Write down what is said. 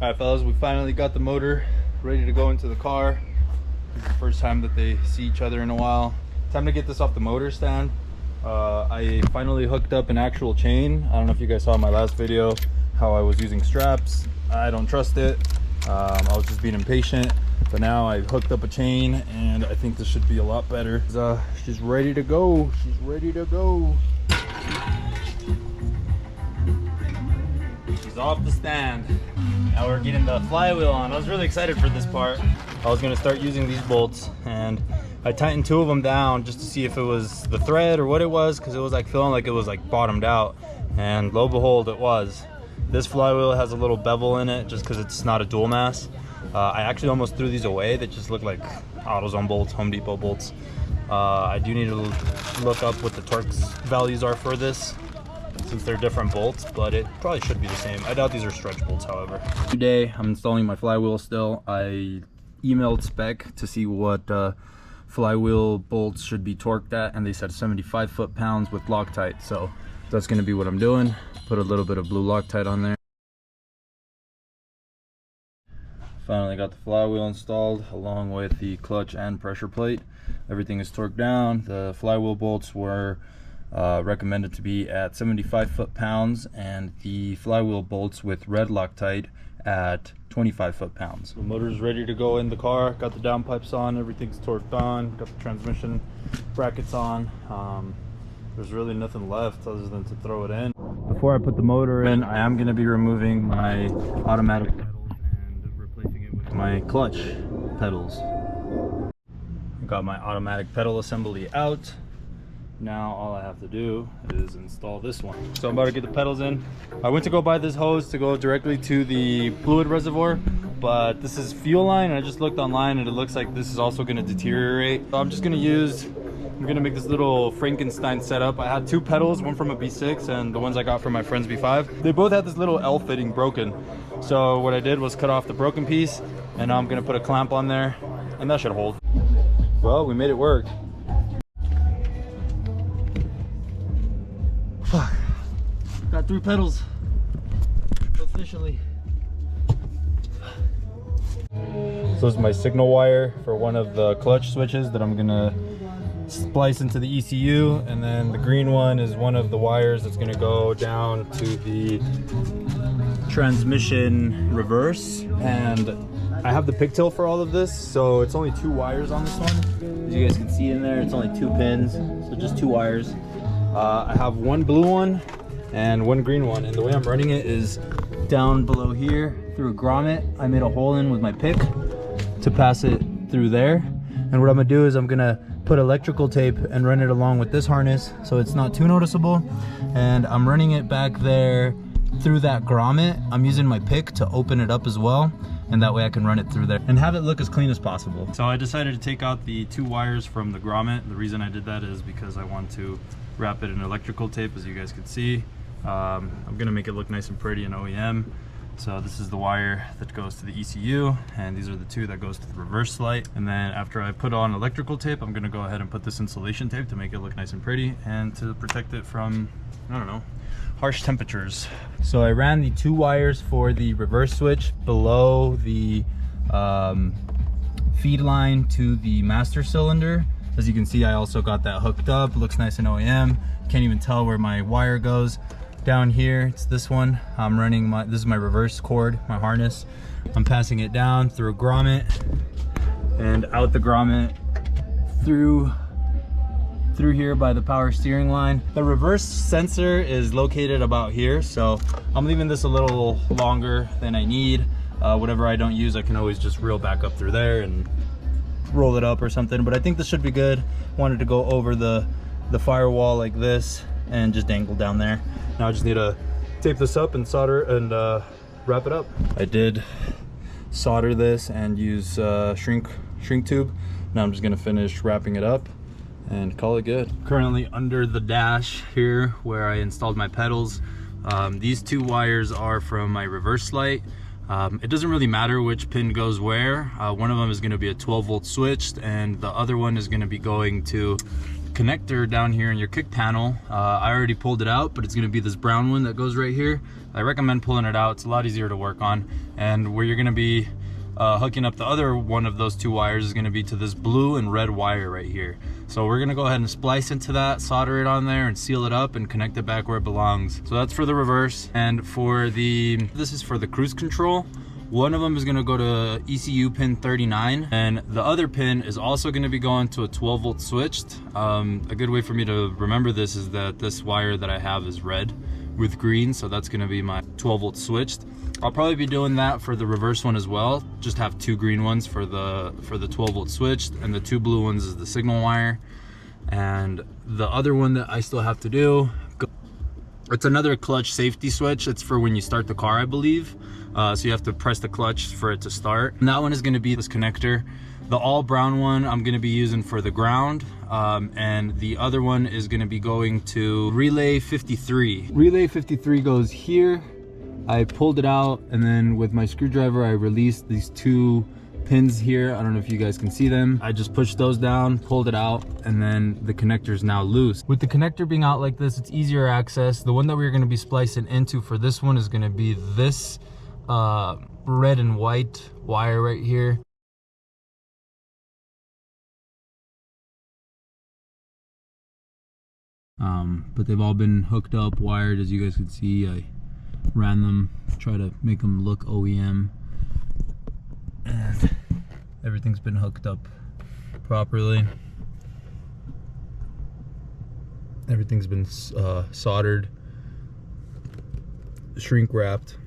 Alright fellas, we finally got the motor ready to go into the car. This is the first time that they see each other in a while. Time to get this off the motor stand. I finally hooked up an actual chain. I don't know if you guys saw in my last video how I was using straps. I don't trust it. I was just being impatient, but now I hooked up a chain and I think this should be a lot better. She's ready to go. She's ready to go. She's off the stand. Now we're getting the flywheel on. I was really excited for this part. I was gonna start using these bolts, and I tightened 2 of them down just to see if it was the thread or what it was, because it was like feeling like it was like bottomed out, and lo and behold, it was. This flywheel has a little bevel in it just because it's not a dual mass. I actually almost threw these away. They just look like AutoZone bolts, Home Depot bolts. I do need to look up what the torque values are for this, since they're different bolts, but it probably should be the same. I doubt these are stretch bolts, however. Today, I'm installing my flywheel still. I emailed Spec to see what flywheel bolts should be torqued at, and they said 75 foot-pounds with Loctite. So that's gonna be what I'm doing. Put a little bit of blue Loctite on there. Finally got the flywheel installed along with the clutch and pressure plate. Everything is torqued down. The flywheel bolts were recommended to be at 75 foot-pounds, and the flywheel bolts with red Loctite at 25 foot-pounds. The motor's ready to go in the car. Got the downpipes on, everything's torqued on, got the transmission brackets on. There's really nothing left other than to throw it in. Before I put the motor in, I am going to be removing my automatic pedals and replacing it with my clutch pedals. Got my automatic pedal assembly out. Now all I have to do is install this one. So I'm about to get the pedals in. I went to go buy this hose to go directly to the fluid reservoir, but this is fuel line, and I just looked online and it looks like this is also going to deteriorate. So I'm gonna make this little Frankenstein setup. I had 2 pedals, one from a B6 and the ones I got from my friend's B5. They both had this little L fitting broken. So what I did was cut off the broken piece, and now I'm gonna put a clamp on there, and that should hold. Well, we made it work. Fuck. Got 3 pedals officially. So this is my signal wire for one of the clutch switches that I'm gonna splice into the ECU, and then the green one is one of the wires that's going to go down to the transmission reverse. And I have the pigtail for all of this, so it's only 2 wires on this one. As you guys can see in there, it's only 2 pins, so just 2 wires. I have 1 blue one and 1 green one, and the way I'm running it is down below here through a grommet. I made a hole in with my pick to pass it through there, and what I'm gonna do is I'm gonna put electrical tape and run it along with this harness so it's not too noticeable, and I'm running it back there through that grommet. I'm using my pick to open it up as well, and that way I can run it through there and have it look as clean as possible. So I decided to take out the 2 wires from the grommet. The reason I did that is because I want to wrap it in electrical tape, as you guys can see. I'm gonna make it look nice and pretty in OEM. So this is the wire that goes to the ECU, and these are the 2 that goes to the reverse light. And then after I put on electrical tape, I'm gonna go ahead and put this insulation tape to make it look nice and pretty and to protect it from, I don't know, harsh temperatures. So I ran the 2 wires for the reverse switch below the feed line to the master cylinder. As you can see, I also got that hooked up. Looks nice in OEM. Can't even tell where my wire goes. Down here, it's this one. I'm running this is my reverse cord, my harness. I'm passing it down through a grommet and out the grommet through here by the power steering line. The reverse sensor is located about here, so I'm leaving this a little longer than I need. Whatever I don't use, I can always just reel back up through there and roll it up or something, but I think this should be good. Wanted to go over the firewall like this and just dangle down there. Now I just need to tape this up and solder and wrap it up. I did solder this and use shrink tube. Now I'm just gonna finish wrapping it up and call it good. Currently under the dash here where I installed my pedals. These 2 wires are from my reverse light. It doesn't really matter which pin goes where. One of them is going to be a 12-volt switch, and the other one is going to be going to connector down here in your kick panel, I already pulled it out, but it's going to be this brown one that goes right here. I recommend pulling it out. It's a lot easier to work on. And where you're going to be hooking up the other one of those two wires is going to be to this blue and red wire right here. So we're going to go ahead and splice into that, solder it on there, and seal it up and connect it back where it belongs. So that's for the reverse. And for this is for the cruise control. One of them is going to go to ECU pin 39, and the other pin is also going to be going to a 12 volt switched. A good way for me to remember this is that this wire that I have is red with green, so that's going to be my 12 volt switched. I'll probably be doing that for the reverse one as well. Just have two green ones for the 12 volt switched, and the two blue ones is the signal wire. And the other one that I still have to do, it's another clutch safety switch. It's for when you start the car, I believe. So you have to press the clutch for it to start. And that one is going to be this connector. The all brown one I'm going to be using for the ground, and the other one is going to be going to relay 53. Relay 53 goes here. I pulled it out, and then with my screwdriver I released these two pins here. I don't know if you guys can see them. I just pushed those down, pulled it out, and then the connector is now loose. With the connector being out like this, it's easier access. The one that we're going to be splicing into for this one is going to be this red and white wire right here. But they've all been hooked up, wired, as you guys can see. I ran them, try to make them look OEM, and everything's been hooked up properly. Everything's been soldered, shrink wrapped.